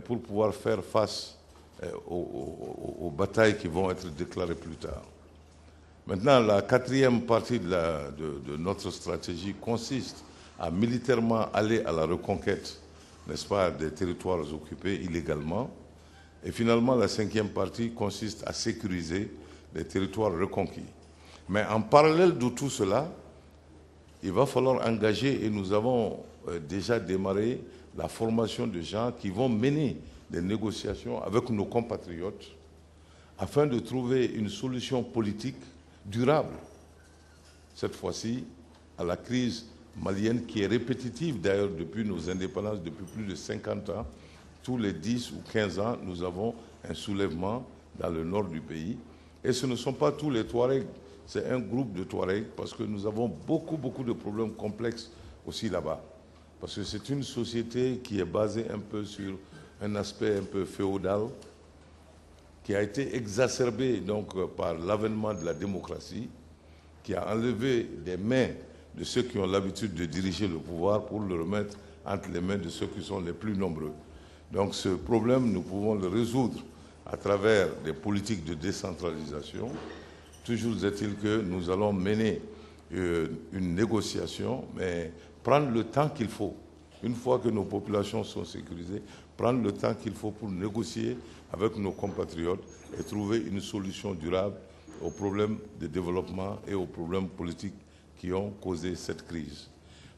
pour pouvoir faire face aux batailles qui vont être déclarées plus tard. Maintenant, la quatrième partie de notre stratégie consiste à militairement aller à la reconquête, n'est-ce pas, des territoires occupés illégalement. Et finalement, la cinquième partie consiste à sécuriser les territoires reconquis. Mais en parallèle de tout cela, il va falloir engager, et nous avons déjà démarré la formation de gens qui vont mener des négociations avec nos compatriotes afin de trouver une solution politique durable, cette fois-ci, à la crise malienne qui est répétitive d'ailleurs depuis nos indépendances, depuis plus de 50 ans. Tous les 10 ou 15 ans, nous avons un soulèvement dans le nord du pays. Et ce ne sont pas tous les Touaregs, c'est un groupe de Touaregs parce que nous avons beaucoup de problèmes complexes aussi là-bas. Parce que c'est une société qui est basée un peu sur un aspect un peu féodal, qui a été exacerbé donc par l'avènement de la démocratie, qui a enlevé des mains de ceux qui ont l'habitude de diriger le pouvoir pour le remettre entre les mains de ceux qui sont les plus nombreux. Donc ce problème, nous pouvons le résoudre à travers des politiques de décentralisation. Toujours est-il que nous allons mener une négociation, mais prendre le temps qu'il faut. Une fois que nos populations sont sécurisées, prendre le temps qu'il faut pour négocier avec nos compatriotes et trouver une solution durable aux problèmes de développement et aux problèmes politiques qui ont causé cette crise.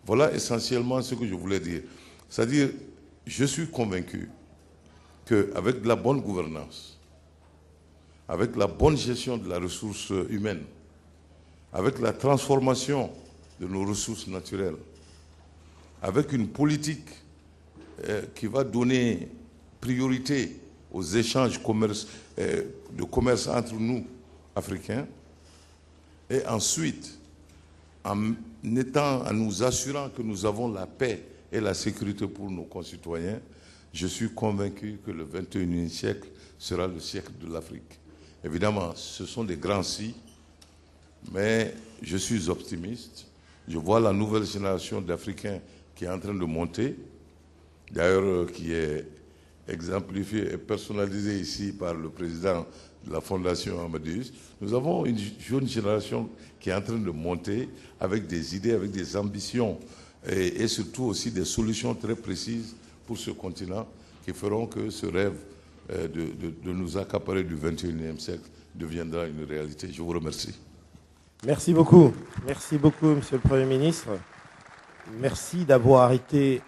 Voilà essentiellement ce que je voulais dire. C'est-à-dire, je suis convaincu qu'avec de la bonne gouvernance, avec la bonne gestion de la ressource humaine, avec la transformation de nos ressources naturelles, avec une politique qui va donner priorité aux échanges de commerce entre nous, Africains, et ensuite, en nous assurant que nous avons la paix et la sécurité pour nos concitoyens, je suis convaincu que le 21e siècle sera le siècle de l'Afrique. Évidemment, ce sont des grands si, mais je suis optimiste. Je vois la nouvelle génération d'Africains qui est en train de monter, d'ailleurs qui est exemplifiée et personnalisée ici par le président de la Fondation Amadeus. Nous avons une jeune génération qui est en train de monter avec des idées, avec des ambitions et surtout aussi des solutions très précises pour ce continent qui feront que ce rêve de nous accaparer du 21e siècle deviendra une réalité. Je vous remercie. Merci beaucoup. Merci beaucoup, Monsieur le Premier ministre. Merci d'avoir été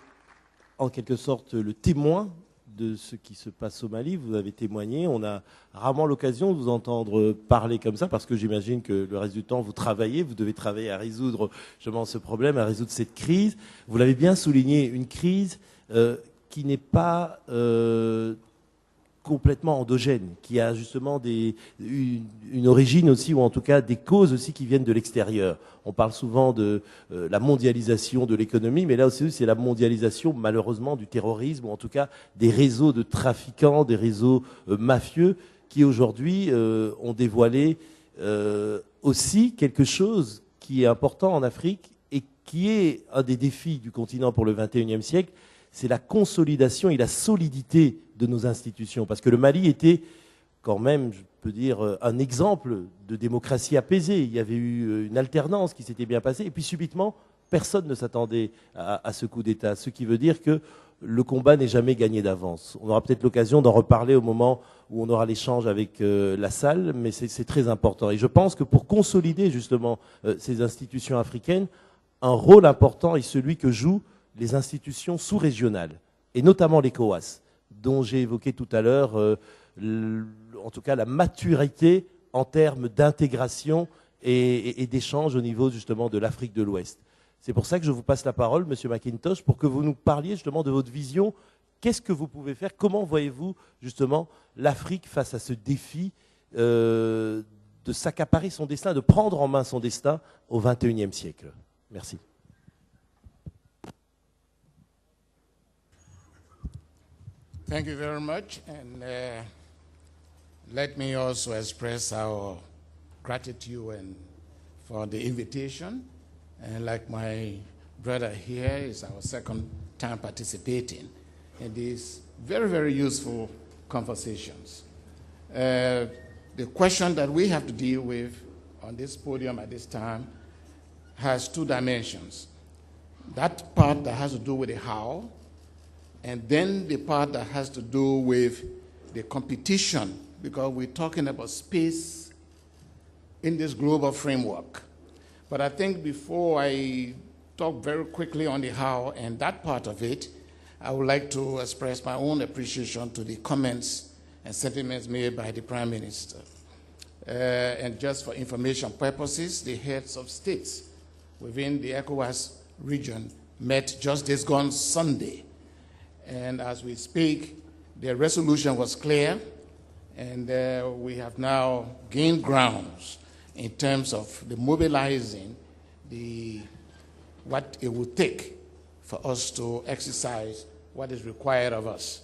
en quelque sorte le témoin de ce qui se passe au Mali. Vous avez témoigné. On a rarement l'occasion de vous entendre parler comme ça parce que j'imagine que le reste du temps, vous travaillez, vous devez travailler à résoudre justement ce problème, à résoudre cette crise. Vous l'avez bien souligné, une crise qui n'est pas complètement endogène, qui a justement une origine aussi, ou en tout cas des causes aussi qui viennent de l'extérieur. On parle souvent de la mondialisation de l'économie, mais là aussi c'est la mondialisation malheureusement du terrorisme, ou en tout cas des réseaux de trafiquants, des réseaux mafieux qui aujourd'hui ont dévoilé aussi quelque chose qui est important en Afrique et qui est un des défis du continent pour le XXIe siècle, c'est la consolidation et la solidité de nos institutions. Parce que le Mali était quand même, je peux dire, un exemple de démocratie apaisée. Il y avait eu une alternance qui s'était bien passée. Et puis subitement, personne ne s'attendait à ce coup d'État. Ce qui veut dire que le combat n'est jamais gagné d'avance. On aura peut-être l'occasion d'en reparler au moment où on aura l'échange avec la salle, mais c'est très important. Et je pense que pour consolider justement ces institutions africaines, un rôle important est celui que jouent les institutions sous-régionales, et notamment les COAS, dont j'ai évoqué tout à l'heure, en tout cas la maturité en termes d'intégration et d'échange au niveau justement de l'Afrique de l'Ouest. C'est pour ça que je vous passe la parole, Monsieur McIntosh, pour que vous nous parliez justement de votre vision. Qu'est-ce que vous pouvez faire? Comment voyez-vous justement l'Afrique face à ce défi de s'accaparer son destin, de prendre en main son destin au XXIe siècle? Merci. Thank you very much, and let me also express our gratitude for the invitation. And like my brother here, is our second time participating in this very, very useful conversations. The question that we have to deal with on this podium at this time has two dimensions. That part that has to do with the how, and then the part that has to do with the competition, because we're talking about space in this global framework. But I think before I talk very quickly on the how and that part of it, I would like to express my own appreciation to the comments and sentiments made by the Prime Minister. And just for information purposes, the heads of states within the ECOWAS region met just this gone Sunday. And as we speak, their resolution was clear, and we have now gained grounds in terms of the mobilizing what it would take for us to exercise what is required of us.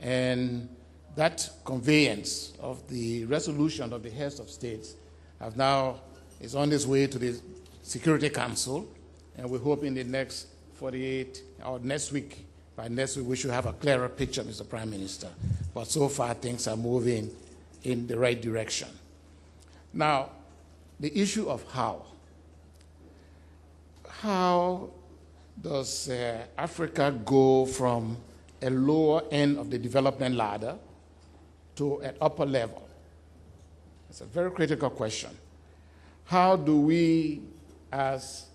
And that conveyance of the resolution of the heads of states is on its way to the Security Council, and we hope in the next 48 or next week, by next week, we should have a clearer picture, Mr. Prime Minister. But so far, things are moving in the right direction. Now, the issue of how. How does Africa go from a lower end of the development ladder to an upper level? It's a very critical question. How do we, as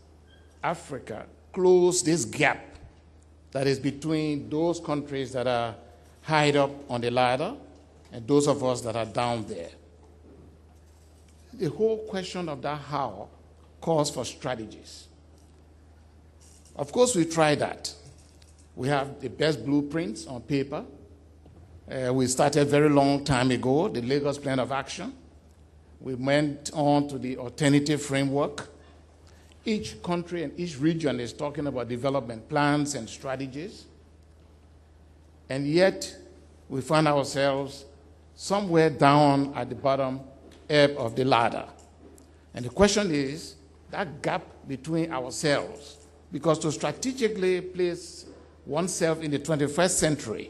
Africa, close this gap that is between those countries that are high up on the ladder and those of us that are down there? The whole question of that how calls for strategies. Of course, we try that. We have the best blueprints on paper. We started a very long time ago, the Lagos Plan of Action. We went on to the alternative framework. Each country and each region is talking about development plans and strategies. And yet, we find ourselves somewhere down at the bottom ebb of the ladder. And the question is, that gap between ourselves, because to strategically place oneself in the 21st century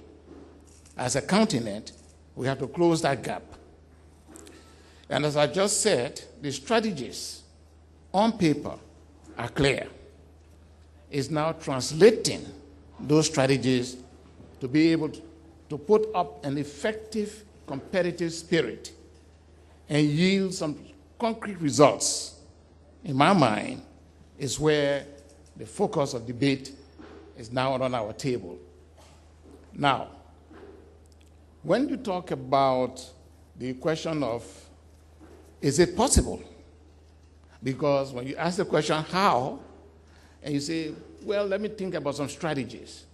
as a continent, we have to close that gap. And as I just said, the strategies on paper are clear. It's now translating those strategies to be able to put up an effective competitive spirit and yield some concrete results, in my mind, is where the focus of debate is now on our table. Now, when you talk about the question of, is it possible? Because when you ask the question, how, and you say, well, let me think about some strategies.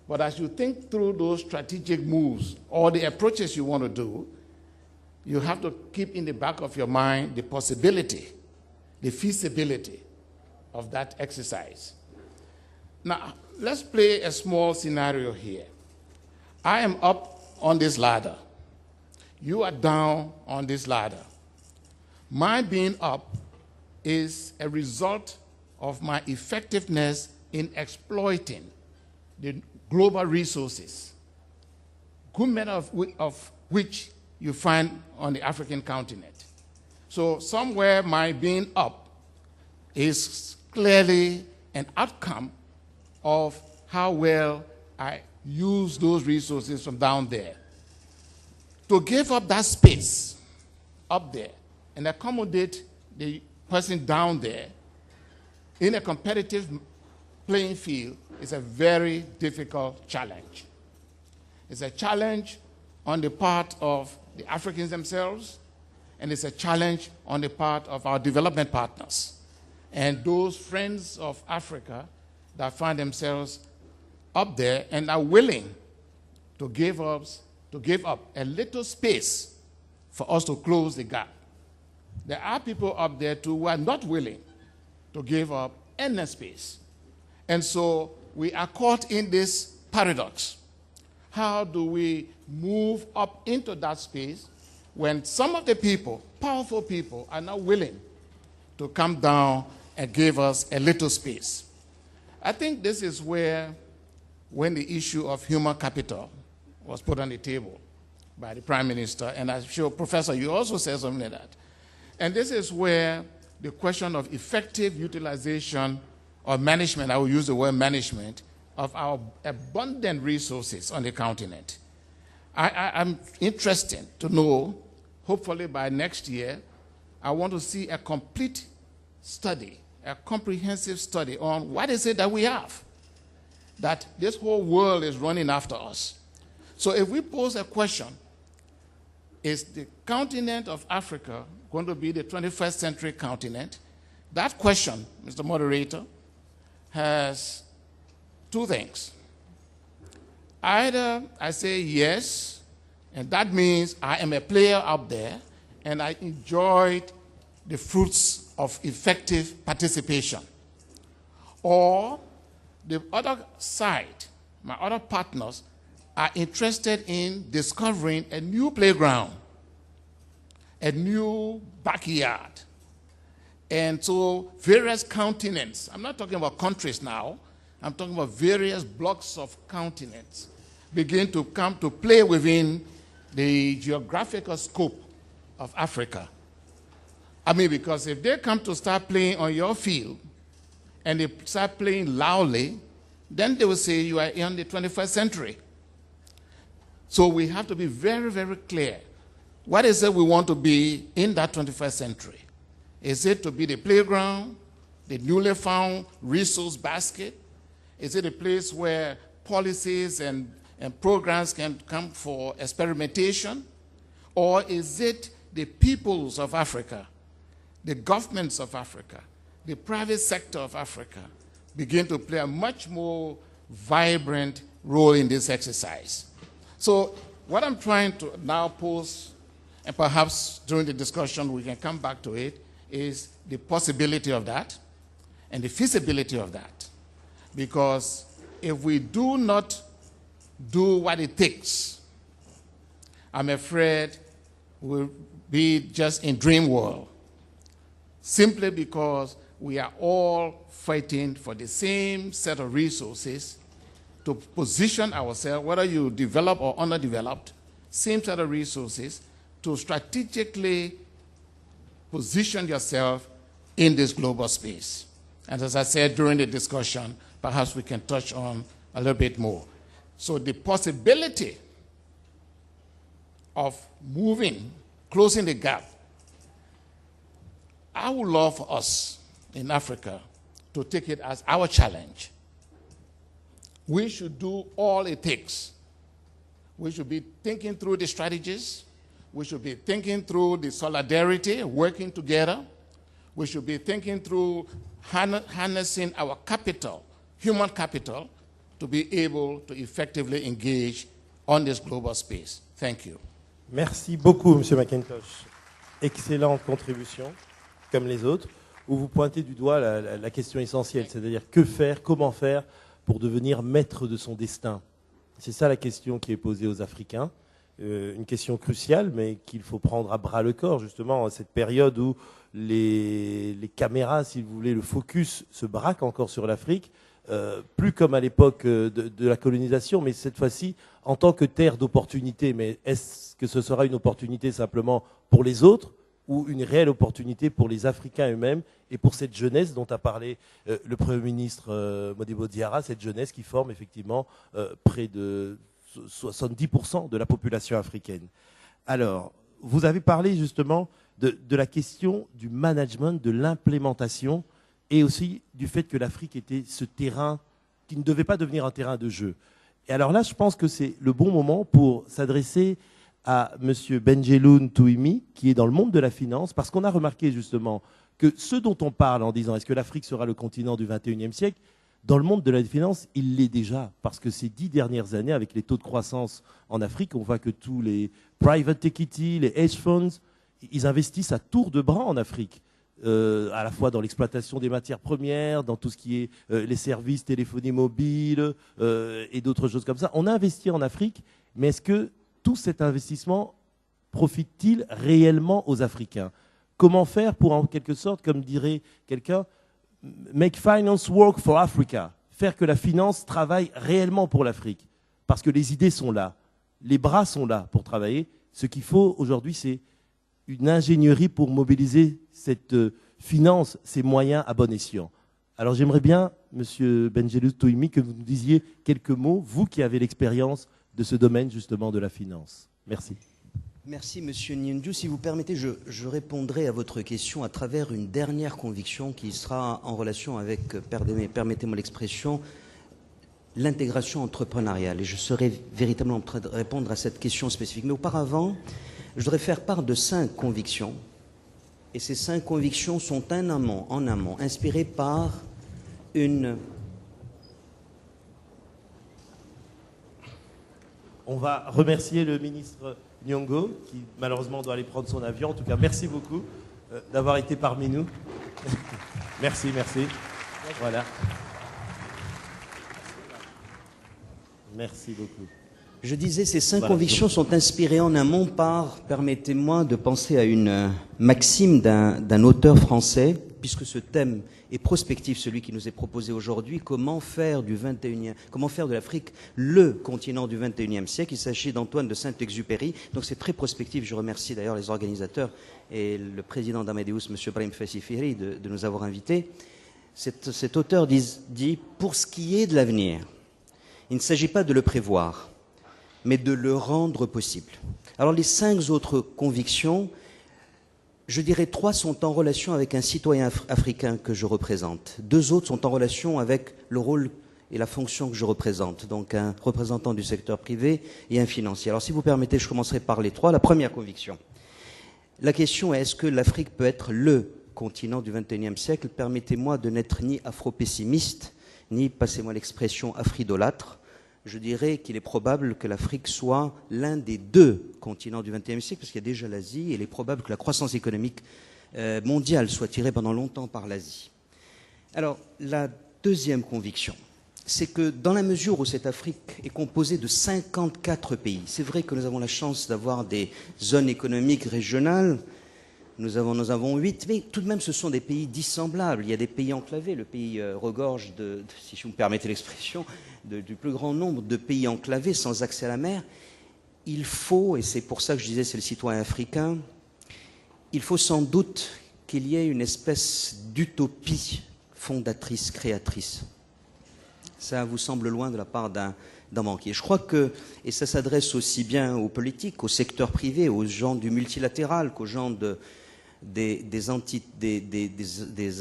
But as you think through those strategic moves or the approaches you want to do, you have to keep in the back of your mind the possibility, the feasibility of that exercise. Now, let's play a small scenario here. I am up on this ladder. You are down on this ladder. My being up is a result of my effectiveness in exploiting the global resources, good many of which you find on the African continent. So somewhere my being up is clearly an outcome of how well I use those resources from down there. To give up that space up there and accommodate the person down there in a competitive playing field is a very difficult challenge. It's a challenge on the part of the Africans themselves, and it's a challenge on the part of our development partners and those friends of Africa that find themselves up there and are willing to give up a little space for us to close the gap. There are people up there too who are not willing to give up any space. And so we are caught in this paradox. How do we move up into that space when some of the people, powerful people, are not willing to come down and give us a little space? I think this is where, when the issue of human capital was put on the table by the Prime Minister, and I'm sure, Professor, you also said something like that. And this is where the question of effective utilization or management, I will use the word management, of our abundant resources on the continent. I'm interested to know, hopefully by next year, I want to see a complete study, a comprehensive study on what is it that we have, that this whole world is running after us. So if we pose a question, is the continent of Africa going to be the 21st century continent? That question, Mr. Moderator, has two things. Either I say yes, and that means I am a player out there, and I enjoyed the fruits of effective participation. Or the other side, my other partners, are interested in discovering a new playground, a new backyard. And so various continents, I'm not talking about countries now, I'm talking about various blocks of continents, begin to come to play within the geographical scope of Africa. I mean, because if they come to start playing on your field, and they start playing loudly, then they will say you are in the 21st century. So we have to be very, very clear. What is it we want to be in that 21st century? Is it to be the playground, the newly found resource basket? Is it a place where policies and programs can come for experimentation? Or is it the peoples of Africa, the governments of Africa, the private sector of Africa begin to play a much more vibrant role in this exercise? So what I'm trying to now pose, and perhaps during the discussion we can come back to it, is the possibility of that and the feasibility of that. Because if we do not do what it takes, I'm afraid we'll be just in dream world, simply because we are all fighting for the same set of resources to position ourselves, whether you develop or underdeveloped, same set of resources to strategically position yourself in this global space. And as I said during the discussion, perhaps we can touch on a little bit more. So the possibility of moving, closing the gap, I would love for us in Africa to take it as our challenge. We should do all it takes. We should be thinking through the strategies. We should be thinking through the solidarity, working together. We should be thinking through harnessing our capital, human capital, to be able to effectively engage on this global space. Thank you. Merci beaucoup, M. McIntosh. Excellente contribution, comme les autres, où vous pointez du doigt la question essentielle, c'est-à-dire que faire, comment faire pour devenir maître de son destin. C'est ça la question qui est posée aux Africains, une question cruciale, mais qu'il faut prendre à bras le corps, justement, à cette période où les caméras, si vous voulez, le focus se braque encore sur l'Afrique, plus comme à l'époque de la colonisation, mais cette fois-ci en tant que terre d'opportunité. Mais est-ce que ce sera une opportunité simplement pour les autres ou une réelle opportunité pour les Africains eux-mêmes et pour cette jeunesse dont a parlé le Premier ministre Modibo Diarra, cette jeunesse qui forme effectivement près de 70% de la population africaine. Alors, vous avez parlé justement de la question du management, de l'implémentation et aussi du fait que l'Afrique était ce terrain qui ne devait pas devenir un terrain de jeu. Et alors là, je pense que c'est le bon moment pour s'adresser à M. Benjeloun Touimi, qui est dans le monde de la finance, parce qu'on a remarqué justement que ce dont on parle en disant est-ce que l'Afrique sera le continent du 21e siècle, dans le monde de la finance, il l'est déjà, parce que ces 10 dernières années, avec les taux de croissance en Afrique, on voit que tous les private equity, les hedge funds, ils investissent à tour de bras en Afrique, à la fois dans l'exploitation des matières premières, dans tout ce qui est les services, téléphonie mobile et d'autres choses comme ça. On a investi en Afrique, mais est-ce que tout cet investissement profite-t-il réellement aux Africains? Comment faire pour, en quelque sorte, comme dirait quelqu'un, make finance work for Africa, faire que la finance travaille réellement pour l'Afrique? Parce que les idées sont là. les bras sont là pour travailler. Ce qu'il faut aujourd'hui, c'est une ingénierie pour mobiliser cette finance, ces moyens à bon escient. Alors j'aimerais bien, Monsieur Benjelloun Touimi, que vous nous disiez quelques mots, vous qui avez l'expérience de ce domaine justement de la finance. Merci. Merci Monsieur Nyundu. Si vous permettez, je répondrai à votre question à travers une dernière conviction qui sera en relation avec, permettez-moi l'expression, l'intégration entrepreneuriale. Et je serai véritablement en train de répondre à cette question spécifique. Mais auparavant, je voudrais faire part de 5 convictions. Et ces 5 convictions sont en amont, inspirées par une... On va remercier le ministre Nyong'o, qui malheureusement doit aller prendre son avion. En tout cas, merci beaucoup d'avoir été parmi nous. Merci, merci. Voilà. Merci beaucoup. Je disais, ces 5 convictions sont inspirées en amont par, permettez-moi de penser à une maxime d'un auteur français, puisque ce thème est prospectif, celui qui nous est proposé aujourd'hui, comment faire de l'Afrique le continent du XXIe siècle. Il s'agit d'Antoine de Saint-Exupéry, donc c'est très prospectif. Je remercie d'ailleurs les organisateurs et le président d'Amadeus, M. Brahim Fassifiri, de nous avoir invités. Cet auteur dit, pour ce qui est de l'avenir, il ne s'agit pas de le prévoir, mais de le rendre possible. Alors les 5 autres convictions, je dirais 3 sont en relation avec un citoyen africain que je représente. 2 autres sont en relation avec le rôle et la fonction que je représente, donc un représentant du secteur privé et un financier. Alors si vous permettez, je commencerai par les 3. La première conviction. La question est, est-ce que l'Afrique peut être le continent du XXIe siècle? Permettez-moi de n'être ni afro-pessimiste, ni, passez-moi l'expression, afridolâtre. Je dirais qu'il est probable que l'Afrique soit l'un des 2 continents du XXIe siècle, parce qu'il y a déjà l'Asie, et il est probable que la croissance économique mondiale soit tirée pendant longtemps par l'Asie. Alors, la deuxième conviction, c'est que dans la mesure où cette Afrique est composée de 54 pays, c'est vrai que nous avons la chance d'avoir des zones économiques régionales, nous avons 8, mais tout de même ce sont des pays dissemblables. Il y a des pays enclavés. Le pays regorge, si vous me permettez l'expression, du plus grand nombre de pays enclavés sans accès à la mer. Il faut, et c'est pour ça que je disais c'est le citoyen africain, il faut sans doute qu'il y ait une espèce d'utopie fondatrice, créatrice. Ça vous semble loin de la part d'un banquier. Je crois que, et ça s'adresse aussi bien aux politiques, au secteur privé, aux gens du multilatéral qu'aux gens des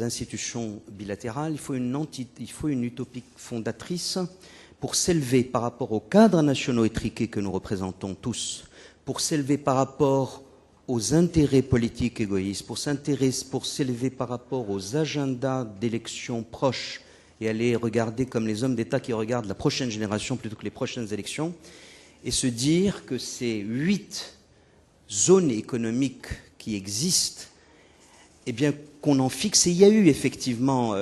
institutions bilatérales, il faut une utopie fondatrice pour s'élever par rapport aux cadres nationaux étriqués que nous représentons tous, pour s'élever par rapport aux intérêts politiques égoïstes, pour s'élever par rapport aux agendas d'élections proches et aller regarder comme les hommes d'État qui regardent la prochaine génération plutôt que les prochaines élections, et se dire que ces 8 zones économiques qui existent, eh bien, qu'on en fixe. Et il y a eu effectivement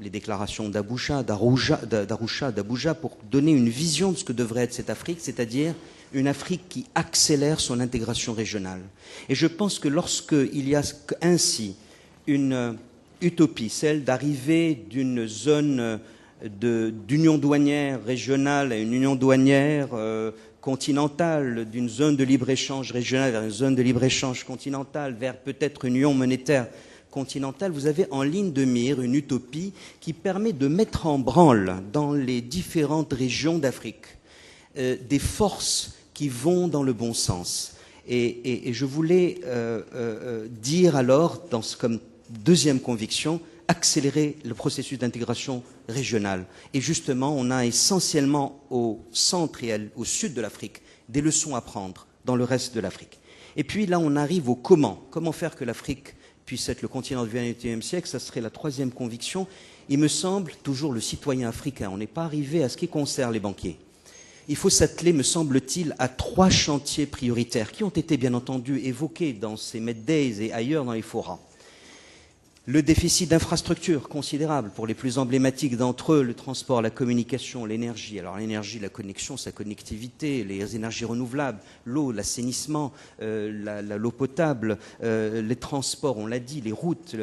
les déclarations d'Arusha, d'Abuja, pour donner une vision de ce que devrait être cette Afrique, c'est-à-dire une Afrique qui accélère son intégration régionale. Et je pense que lorsqu'il y a ainsi une utopie, celle d'arriver d'une zone d'union douanière régionale à une union douanière continentale, d'une zone de libre-échange régionale vers une zone de libre-échange continentale, vers peut-être une union monétaire continentale, vous avez en ligne de mire une utopie qui permet de mettre en branle dans les différentes régions d'Afrique des forces qui vont dans le bon sens. Et je voulais dire alors, comme deuxième conviction, accélérer le processus d'intégration régionale. Et justement, on a essentiellement au centre et au sud de l'Afrique des leçons à prendre dans le reste de l'Afrique. Et puis là, on arrive au comment. Comment faire que l'Afrique puisse être le continent du XXIe siècle? Ça serait la troisième conviction. Il me semble, toujours le citoyen africain, on n'est pas arrivé à ce qui concerne les banquiers. Il faut s'atteler, me semble-t-il, à 3 chantiers prioritaires qui ont été bien entendu évoqués dans ces Med Days et ailleurs dans les forums. Le déficit d'infrastructures considérable pour les plus emblématiques d'entre eux, le transport, la communication, l'énergie. Alors l'énergie, la connexion, sa connectivité, les énergies renouvelables, l'eau, l'assainissement, l'eau potable, les transports, on l'a dit, les routes.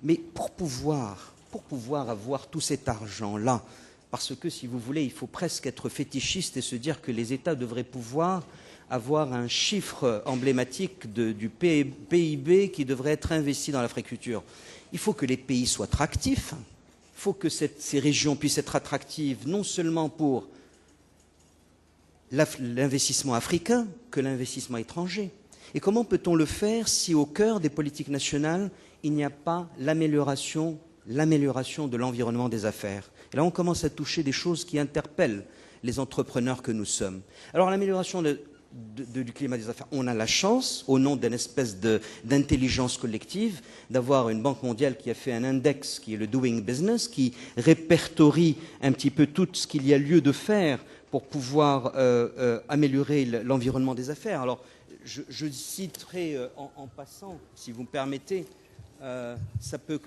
Mais pour pouvoir avoir tout cet argent-là Parce que, si vous voulez, il faut presque être fétichiste et se dire que les États devraient pouvoir avoir un chiffre emblématique du PIB qui devrait être investi dans l'agriculture. Il faut que les pays soient attractifs, il faut que ces régions puissent être attractives non seulement pour l'investissement africain que l'investissement étranger. Et comment peut-on le faire si au cœur des politiques nationales, il n'y a pas l'amélioration de l'environnement des affaires? Et là, on commence à toucher des choses qui interpellent les entrepreneurs que nous sommes. Alors, l'amélioration du climat des affaires, on a la chance, au nom d'une espèce d'intelligence collective, d'avoir une banque mondiale qui a fait un index qui est le Doing Business, qui répertorie un petit peu tout ce qu'il y a lieu de faire pour pouvoir améliorer l'environnement des affaires. Alors, je citerai en passant, si vous me permettez, ça peut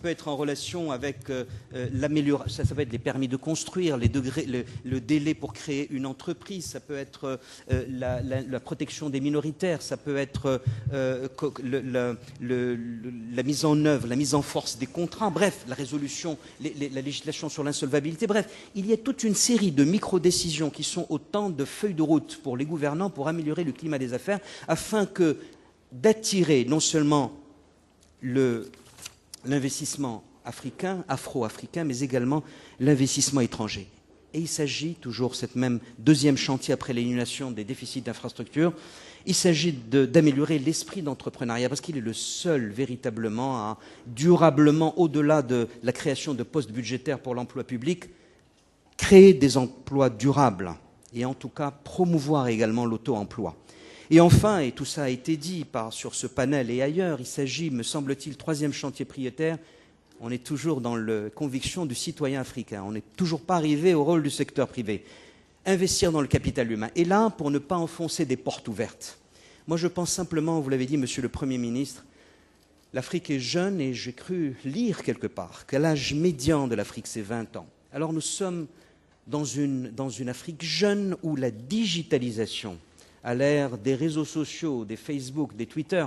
être en relation avec l'amélioration, ça peut être les permis de construire, le délai pour créer une entreprise, ça peut être la protection des minoritaires, ça peut être la mise en œuvre, la mise en force des contrats, bref, la résolution, la législation sur l'insolvabilité, bref, il y a toute une série de micro-décisions qui sont autant de feuilles de route pour les gouvernants pour améliorer le climat des affaires afin d'attirer non seulement l'investissement africain, afro-africain, mais également l'investissement étranger. Et il s'agit, toujours cette même deuxième chantier après l'élimination des déficits d'infrastructures, il s'agit d'améliorer l'esprit d'entrepreneuriat, parce qu'il est le seul véritablement à, durablement, au-delà de la création de postes budgétaires pour l'emploi public, créer des emplois durables et en tout cas promouvoir également l'auto-emploi. Et enfin, et tout ça a été dit sur ce panel et ailleurs, il s'agit, me semble-t-il, troisième chantier prioritaire, on est toujours dans la conviction du citoyen africain, on n'est toujours pas arrivé au rôle du secteur privé. Investir dans le capital humain. Et là, pour ne pas enfoncer des portes ouvertes. Moi, je pense simplement, vous l'avez dit, Monsieur le Premier ministre, l'Afrique est jeune et j'ai cru lire quelque part qu'à l'âge médian de l'Afrique, c'est 20 ans. Alors nous sommes dans une Afrique jeune où la digitalisation, à l'ère des réseaux sociaux, des Facebook, des Twitter,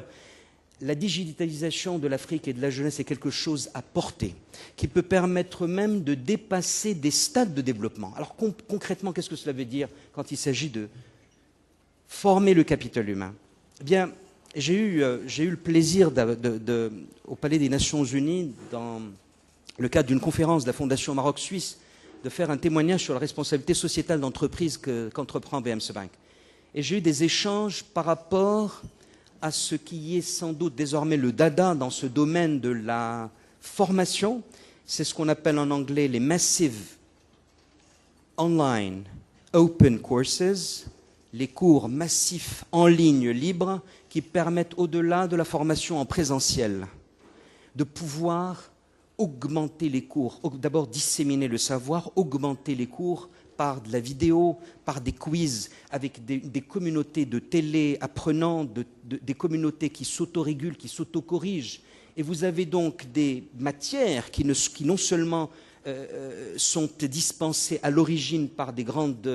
la digitalisation de l'Afrique et de la jeunesse est quelque chose à porter, qui peut permettre même de dépasser des stades de développement. Alors concrètement, qu'est-ce que cela veut dire quand il s'agit de former le capital humain? Eh bien, j'ai eu le plaisir au Palais des Nations Unies, dans le cadre d'une conférence de la Fondation Maroc-Suisse, de faire un témoignage sur la responsabilité sociétale d'entreprise qu'entreprend BMC Bank. Et j'ai eu des échanges par rapport à ce qui est sans doute désormais le dada dans ce domaine de la formation. C'est ce qu'on appelle en anglais les Massive Online Open Courses, les cours massifs en ligne libre qui permettent, au-delà de la formation en présentiel, de pouvoir augmenter les cours, d'abord disséminer le savoir, augmenter les cours par de la vidéo, par des quiz, avec des communautés de télé-apprenants, des communautés qui s'autorégulent, qui s'autocorrigent. Et vous avez donc des matières qui non seulement sont dispensées à l'origine par des grandes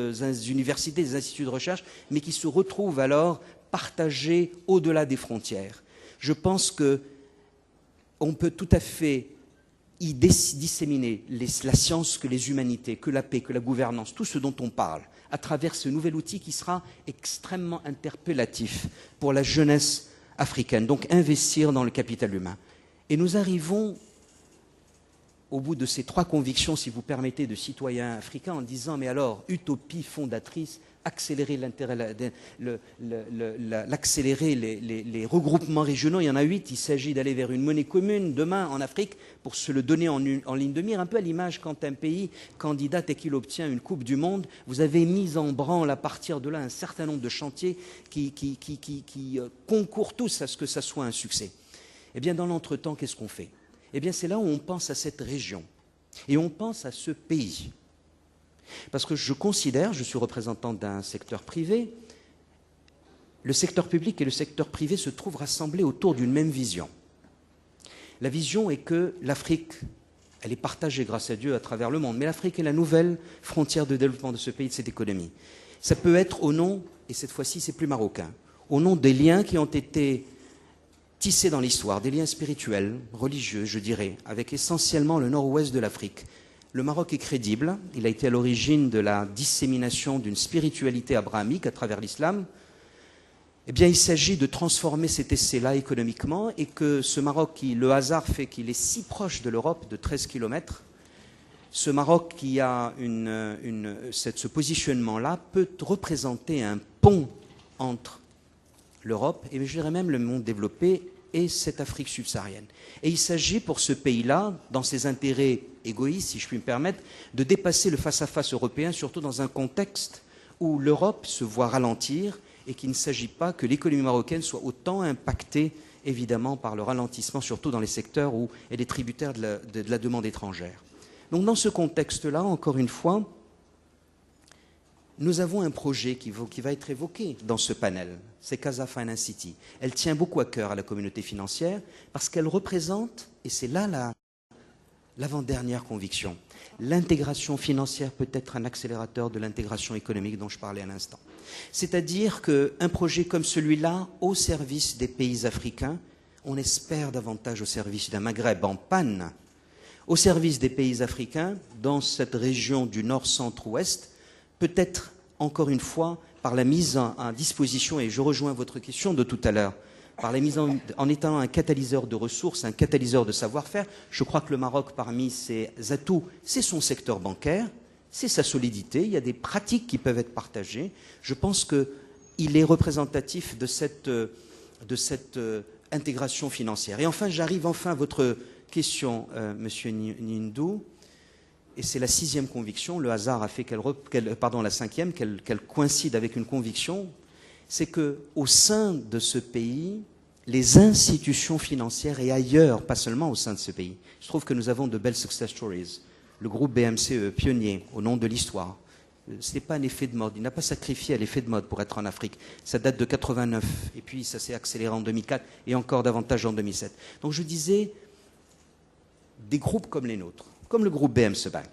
universités, des instituts de recherche, mais qui se retrouvent alors partagées au-delà des frontières. Je pense qu'on peut tout à fait y disséminer la science que les humanités, que la paix, que la gouvernance, tout ce dont on parle, à travers ce nouvel outil qui sera extrêmement interpellatif pour la jeunesse africaine. Donc investir dans le capital humain. Et nous arrivons au bout de ces trois convictions, si vous permettez, de citoyens africains, en disant, mais alors, utopie fondatrice, accélérer les regroupements régionaux, il y en a 8, il s'agit d'aller vers une monnaie commune demain en Afrique pour se le donner en ligne de mire, un peu à l'image quand un pays candidate et qu'il obtient une Coupe du Monde, vous avez mis en branle à partir de là un certain nombre de chantiers qui concourent tous à ce que ça soit un succès. Eh bien, dans l'entretemps, qu'est-ce qu'on fait? Eh bien, c'est là où on pense à cette région et on pense à ce pays. Parce que je suis représentant d'un secteur privé, le secteur public et le secteur privé se trouvent rassemblés autour d'une même vision. La vision est que l'Afrique, elle est partagée grâce à Dieu à travers le monde, mais l'Afrique est la nouvelle frontière de développement de ce pays, de cette économie. Ça peut être au nom, et cette fois-ci c'est plus marocain, au nom des liens qui ont été tissés dans l'histoire, des liens spirituels, religieux, je dirais, avec essentiellement le nord-ouest de l'Afrique, Le Maroc est crédible, il a été à l'origine de la dissémination d'une spiritualité abrahamique à travers l'islam. Eh bien, il s'agit de transformer cet essai-là économiquement et que ce Maroc, le hasard fait qu'il est si proche de l'Europe, de 13 kilomètres, ce Maroc qui a ce positionnement-là peut représenter un pont entre l'Europe et je dirais même le monde développé et cette Afrique subsaharienne. Et il s'agit pour ce pays-là, dans ses intérêts égoïstes, si je puis me permettre, de dépasser le face-à-face européen, surtout dans un contexte où l'Europe se voit ralentir et qu'il ne s'agit pas que l'économie marocaine soit autant impactée, évidemment, par le ralentissement, surtout dans les secteurs où elle est tributaire de la demande étrangère. Donc dans ce contexte-là, encore une fois, nous avons un projet qui va être évoqué dans ce panel, c'est Casa Finance City. Elle tient beaucoup à cœur à la communauté financière parce qu'elle représente, et c'est là l'avant-dernière conviction, l'intégration financière peut être un accélérateur de l'intégration économique dont je parlais à l'instant. C'est-à-dire qu'un projet comme celui-là, au service des pays africains, on espère davantage au service d'un Maghreb en panne, au service des pays africains, dans cette région du nord-centre-ouest, peut-être, encore une fois, par la mise en disposition, et je rejoins votre question de tout à l'heure, par la mise en étant un catalyseur de ressources, un catalyseur de savoir-faire. Je crois que le Maroc, parmi ses atouts, c'est son secteur bancaire, c'est sa solidité, il y a des pratiques qui peuvent être partagées. Je pense qu'il est représentatif de cette intégration financière. Et enfin, j'arrive à votre question, Monsieur Nindou, et c'est la 6e conviction, le hasard a fait la 5e, qu'elle coïncide avec une conviction, c'est qu'au sein de ce pays, les institutions financières et ailleurs, pas seulement au sein de ce pays, je trouve que nous avons de belles success stories. Le groupe BMCE, pionnier au nom de l'histoire, ce n'est pas un effet de mode, il n'a pas sacrifié à l'effet de mode pour être en Afrique. Ça date de 89, et puis ça s'est accéléré en 2004, et encore davantage en 2007. Donc je disais, des groupes comme les nôtres, comme le groupe BMC Bank,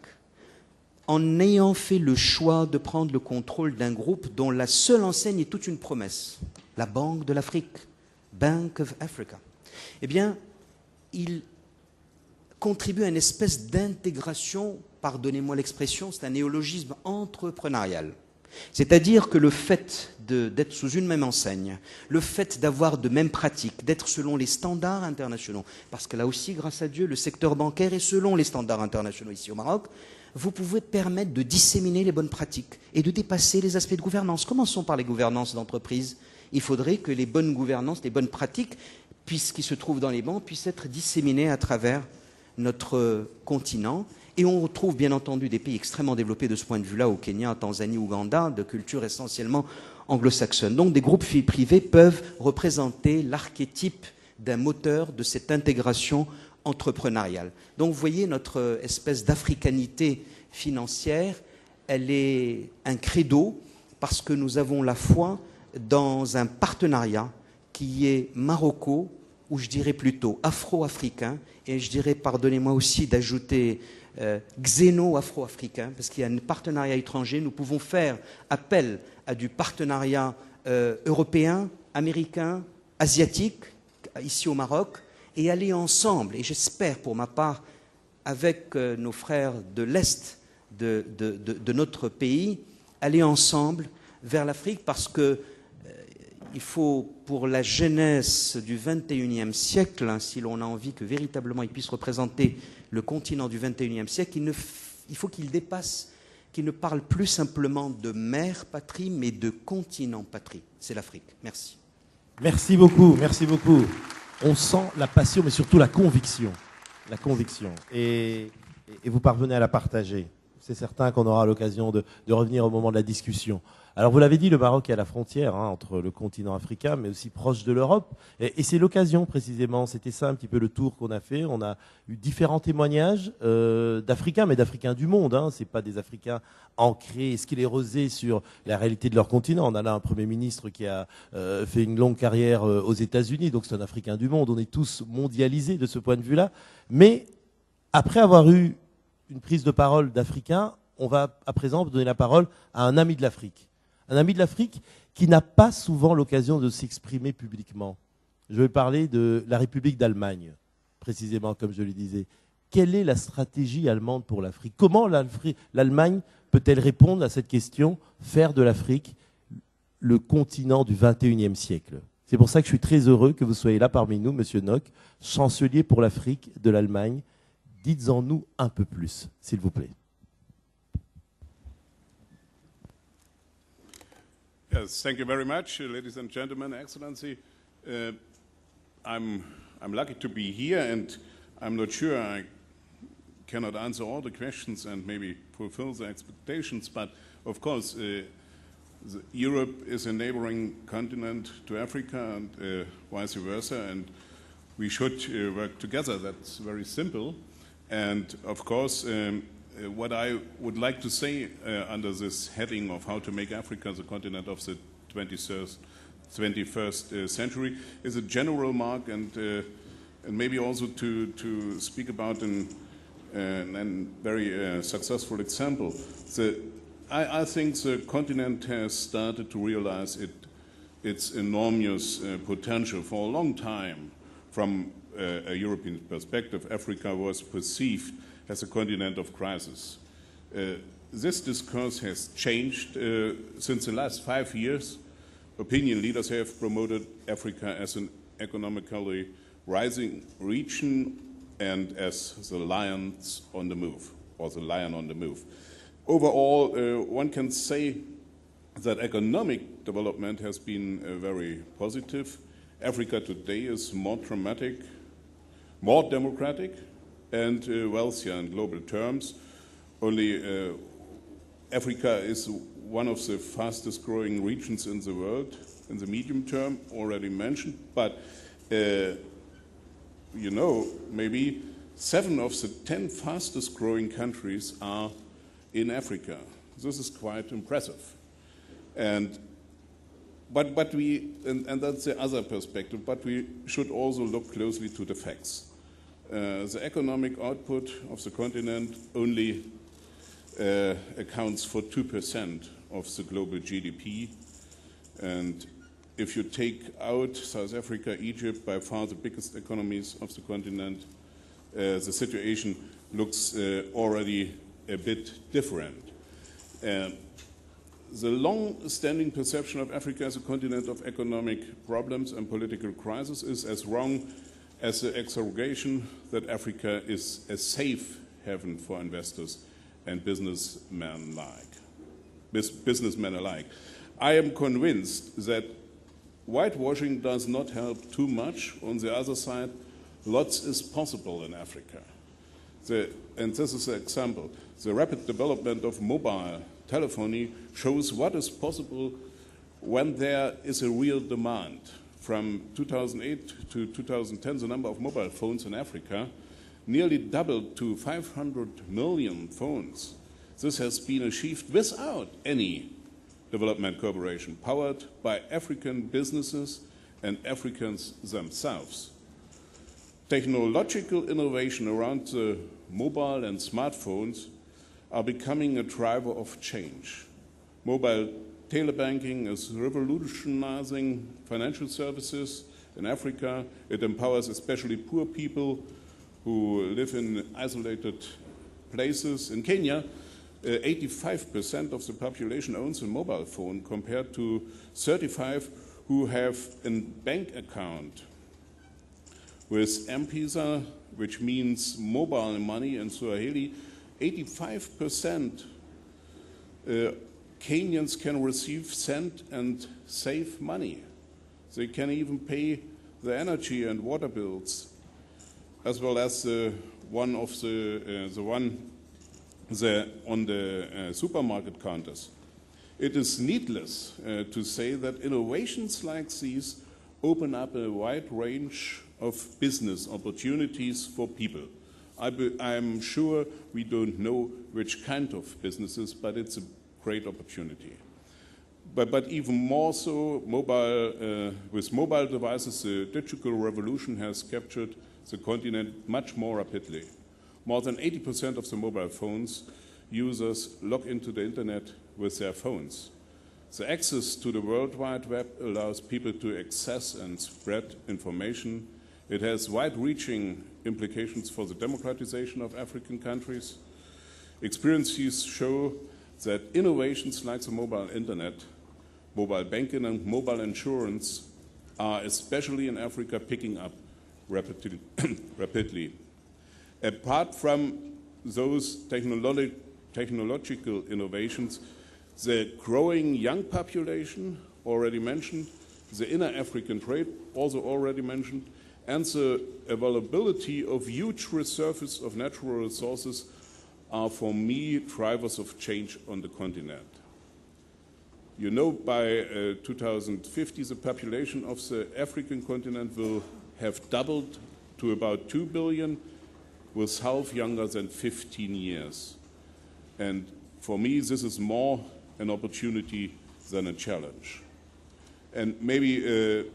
en ayant fait le choix de prendre le contrôle d'un groupe dont la seule enseigne est toute une promesse, la Banque de l'Afrique, Bank of Africa, eh bien, il contribue à une espèce d'intégration, pardonnez-moi l'expression, c'est un néologisme entrepreneurial. C'est-à-dire que le fait d'être sous une même enseigne, le fait d'avoir de mêmes pratiques, d'être selon les standards internationaux, parce que là aussi, grâce à Dieu, le secteur bancaire est selon les standards internationaux ici au Maroc, vous pouvez permettre de disséminer les bonnes pratiques et de dépasser les aspects de gouvernance. Commençons par les gouvernances d'entreprise. Il faudrait que les bonnes gouvernances, les bonnes pratiques, qui se trouvent dans les banques, puissent être disséminées à travers notre continent. Et on retrouve bien entendu des pays extrêmement développés de ce point de vue-là, au Kenya, Tanzanie, Ouganda, de culture essentiellement anglo-saxonne. Donc des groupes privés peuvent représenter l'archétype d'un moteur de cette intégration entrepreneuriale. Donc vous voyez, notre espèce d'africanité financière, elle est un credo parce que nous avons la foi dans un partenariat qui est maroco, ou je dirais plutôt afro-africain, et je dirais, pardonnez-moi aussi d'ajouter xéno-afro-africain, parce qu'il y a un partenariat étranger, nous pouvons faire appel à du partenariat européen, américain, asiatique, ici au Maroc, et aller ensemble, et j'espère pour ma part, avec nos frères de l'Est de notre pays, aller ensemble vers l'Afrique, parce que il faut, pour la jeunesse du XXIe siècle, hein, si l'on a envie que véritablement il puisse représenter le continent du XXIe siècle, il faut qu'il dépasse, qu'il ne parle plus simplement de mère patrie, mais de continent patrie. C'est l'Afrique. Merci. Merci beaucoup, merci beaucoup. On sent la passion, mais surtout la conviction. La conviction. Et vous parvenez à la partager. C'est certain qu'on aura l'occasion de revenir au moment de la discussion. Alors vous l'avez dit, le Maroc est à la frontière entre le continent africain, mais aussi proche de l'Europe. Et c'est l'occasion précisément, c'était ça un petit peu le tour qu'on a fait. On a eu différents témoignages d'Africains, mais d'Africains du monde. Ce n'est pas des Africains ancrés, sclérosés sur la réalité de leur continent. On a là un Premier ministre qui a fait une longue carrière aux États-Unis, donc c'est un Africain du monde. On est tous mondialisés de ce point de vue-là. Mais après avoir eu une prise de parole d'Africains, on va à présent donner la parole à un ami de l'Afrique. Un ami de l'Afrique qui n'a pas souvent l'occasion de s'exprimer publiquement. Je vais parler de la République d'Allemagne, précisément, comme je le disais. quelle est la stratégie allemande pour l'Afrique? Comment l'Allemagne peut-elle répondre à cette question, faire de l'Afrique le continent du XXIe siècle? C'est pour ça que je suis très heureux que vous soyez là parmi nous, Monsieur Nock, chancelier pour l'Afrique de l'Allemagne. Dites-en nous un peu plus, s'il vous plaît. Yes, thank you very much, ladies and gentlemen, Excellency. I'm lucky to be here, and I'm not sure I cannot answer all the questions and maybe fulfill the expectations, but of course, Europe is a neighboring continent to Africa and vice versa, and we should work together. That's very simple. And of course, what I would like to say under this heading of how to make Africa the continent of the 21st century is a general mark, and maybe also to speak about a very successful example. I think the continent has started to realize its enormous potential. For a long time, from a European perspective, Africa was perceived as a continent of crisis. This discourse has changed since the last 5 years. Opinion leaders have promoted Africa as an economically rising region and as the lions on the move, or the lion on the move. Overall, one can say that economic development has been very positive. Africa today is more dramatic, more democratic, and wealthier in global terms. Only Africa is one of the fastest growing regions in the world in the medium term, already mentioned. But, you know, maybe 7 of the 10 fastest growing countries are in Africa. This is quite impressive. But that's the other perspective, but we should also look closely to the facts. The economic output of the continent only accounts for 2% of the global GDP. And if you take out South Africa, Egypt, by far the biggest economies of the continent, the situation looks already a bit different. The long-standing perception of Africa as a continent of economic problems and political crisis is as wrong as the exaggeration that Africa is a safe haven for investors and businessmen alike. I am convinced that whitewashing does not help too much. On the other side, lots is possible in Africa. And this is an example. The rapid development of mobile telephony shows what is possible when there is a real demand. From 2008 to 2010, the number of mobile phones in Africa nearly doubled to 500 million phones. This has been achieved without any development cooperation, powered by African businesses and Africans themselves. Technological innovation around the mobile and smartphones are becoming a driver of change. Mobile telebanking is revolutionizing financial services in Africa. It empowers especially poor people who live in isolated places. In Kenya, 85% of the population owns a mobile phone compared to 35% who have a bank account. With M-Pesa, which means mobile money in Swahili, 85% Kenyans can receive, send, and save money. They can even pay the energy and water bills, as well as on the supermarket counters. It is needless to say that innovations like these open up a wide range of business opportunities for people. I'm sure we don't know which kind of businesses, but it's a great opportunity. But even more so, with mobile devices, the digital revolution has captured the continent much more rapidly. More than 80% of the mobile phones users log into the internet with their phones. The access to the World Wide Web allows people to access and spread information It has wide-reaching implications for the democratization of African countries. Experiences show that innovations like the mobile internet, mobile banking and mobile insurance are, especially in Africa, picking up rapidly. Apart from those technological innovations, the growing young population, already mentioned, the inner African trade, also already mentioned, and the availability of huge reserves of natural resources are, for me, drivers of change on the continent. You know, by 2050, the population of the African continent will have doubled to about 2 billion, with half younger than 15 years. And for me, this is more an opportunity than a challenge. And maybe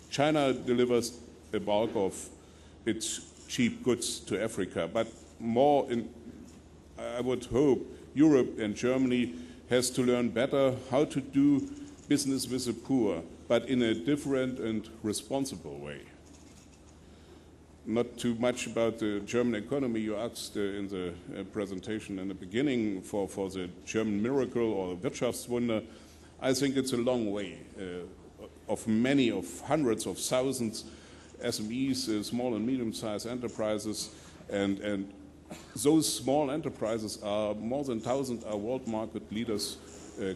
China delivers a bulk of its cheap goods to Africa, but more, I would hope, Europe and Germany has to learn better how to do business with the poor, but in a different and responsible way. Not too much about the German economy. You asked in the presentation in the beginning for the German miracle or Wirtschaftswunder. I think it's a long way of hundreds of thousands SMEs, small and medium-sized enterprises, and those small enterprises are more than 1,000 are world market leaders,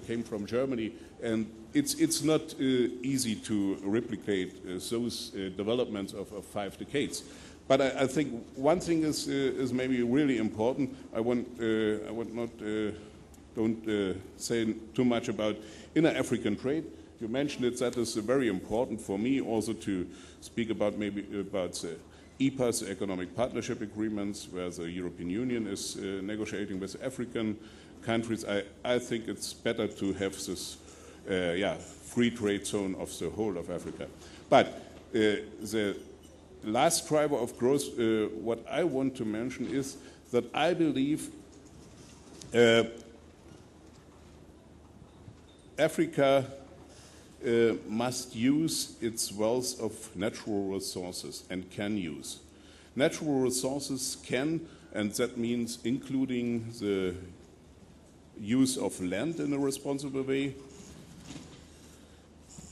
came from Germany, and it's not easy to replicate those developments of 5 decades. But I think one thing is maybe really important. I would not don't say too much about inner African trade. You mentioned it. That is very important for me also to speak about maybe about the EPAs, the Economic Partnership Agreements, where the European Union is negotiating with African countries. I think it's better to have this free trade zone of the whole of Africa. But the last driver of growth, what I want to mention is that I believe Africa must use its wealth of natural resources and can use. Natural resources can, and that means including the use of land in a responsible way.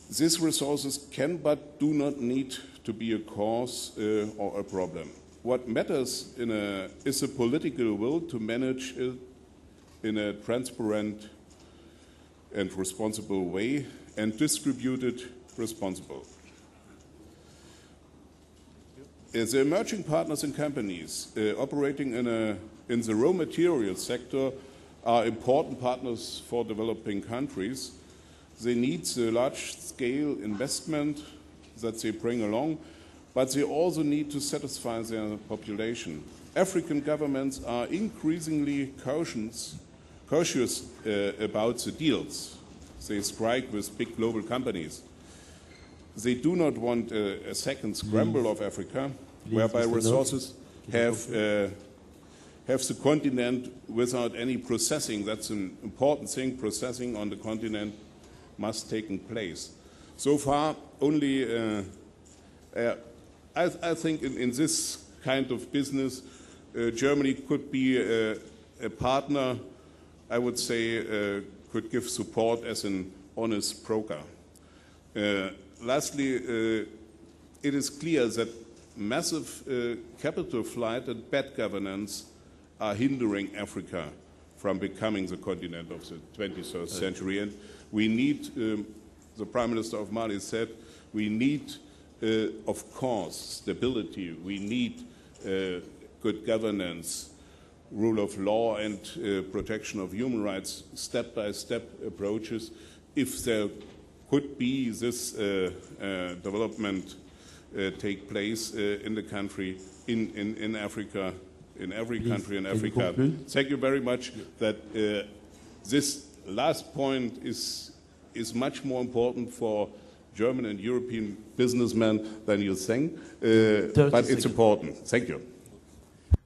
These resources can but do not need to be a cause or a problem. What matters is a political will to manage it in a transparent and responsible way and distribute it responsibly. The emerging partners and companies operating in the raw materials sector are important partners for developing countries. They need the large-scale investment that they bring along, but they also need to satisfy their population. African governments are increasingly cautious about the deals they strike with big global companies. They do not want a second scramble of Africa, whereby resources have the continent without any processing. That's an important thing. Processing on the continent must take place. So far, only I think in this kind of business, Germany could be a partner. I would say could give support as an honest broker. Lastly, it is clear that massive capital flight and bad governance are hindering Africa from becoming the continent of the 21st century. And we need, the Prime Minister of Mali said, we need, of course, stability. We need good governance, rule of law, and protection of human rights, step-by-step approaches. If there could be this development take place in the country, in Africa, in every country in Africa. Thank you very much. That this last point is much more important for German and European businessmen than you think, but it's important. Thank you.